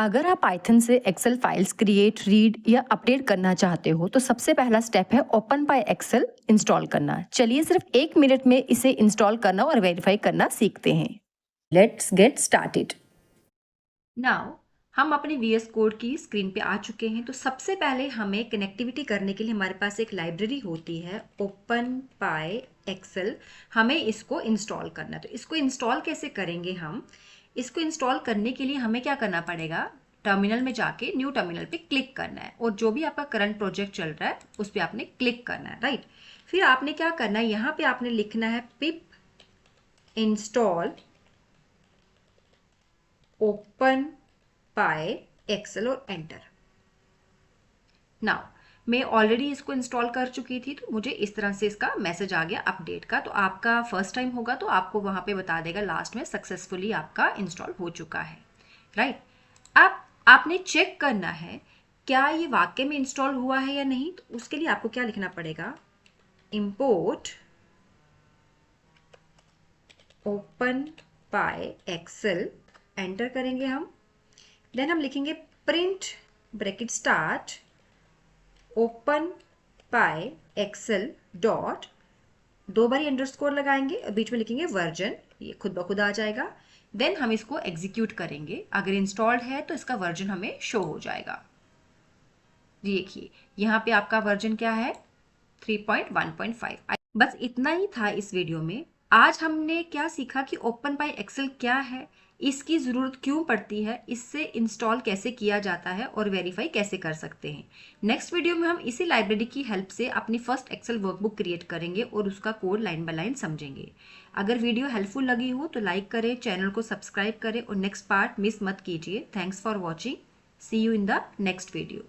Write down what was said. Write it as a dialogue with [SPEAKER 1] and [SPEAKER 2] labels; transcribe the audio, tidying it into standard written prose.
[SPEAKER 1] अगर आप पाइथन से एक्सेल फाइल्स क्रिएट, रीड या अपडेट करना चाहते हो तो सबसे पहला स्टेप है ओपन पाई एक्सेल इंस्टॉल करना। चलिए सिर्फ 1 मिनट में इसे इंस्टॉल करना और वेरीफाई करना सीखते हैं। Let's get started.
[SPEAKER 2] नाउ हम अपने VS कोड की स्क्रीन पे आ चुके हैं। तो सबसे पहले हमें कनेक्टिविटी करने के लिए हमारे पास एक लाइब्रेरी होती है ओपन पाई एक्सेल। हमें इसको इंस्टॉल करना है। तो इसको इंस्टॉल कैसे करेंगे हम? इसको इंस्टॉल करने के लिए हमें क्या करना पड़ेगा? टर्मिनल में जाके न्यू टर्मिनल पे क्लिक करना है और जो भी आपका करंट प्रोजेक्ट चल रहा है उस पर आपने क्लिक करना है, राइट। फिर आपने क्या करना है, यहाँ पे आपने लिखना है पिप इंस्टॉल ओपन पाई एक्सेल और एंटर। नाउ मैं ऑलरेडी इसको इंस्टॉल कर चुकी थी तो मुझे इस तरह से इसका मैसेज आ गया अपडेट का। तो आपका फर्स्ट टाइम होगा तो आपको वहां पे बता देगा लास्ट में सक्सेसफुली आपका इंस्टॉल हो चुका है, राइट। अब आपने चेक करना है क्या ये वाकई में इंस्टॉल हुआ है या नहीं। तो उसके लिए आपको क्या लिखना पड़ेगा, इंपोर्ट ओपन पाई एक्सेल, एंटर करेंगे हम। देन हम लिखेंगे प्रिंट ब्रैकेट स्टार्ट ओपन पाई एक्सेल डॉट, 2 बारी अंडरस्कोर लगाएंगे और बीच में लिखेंगे वर्जन, ये खुद ब खुद आ जाएगा। देन हम इसको एग्जीक्यूट करेंगे। अगर इंस्टॉल्ड है तो इसका वर्जन हमें शो हो जाएगा। देखिए यहाँ पे आपका वर्जन क्या है, 3.1.5। बस इतना ही था इस वीडियो में। आज हमने क्या सीखा कि ओपन पाई एक्सेल क्या है, इसकी ज़रूरत क्यों पड़ती है, इससे इंस्टॉल कैसे किया जाता है और वेरीफाई कैसे कर सकते हैं। नेक्स्ट वीडियो में हम इसी लाइब्रेरी की हेल्प से अपनी फर्स्ट एक्सेल वर्कबुक क्रिएट करेंगे और उसका कोड लाइन बाय लाइन समझेंगे। अगर वीडियो हेल्पफुल लगी हो तो लाइक करें, चैनल को सब्सक्राइब करें और नेक्स्ट पार्ट मिस मत कीजिए। Thanks for watching, see you in the next video.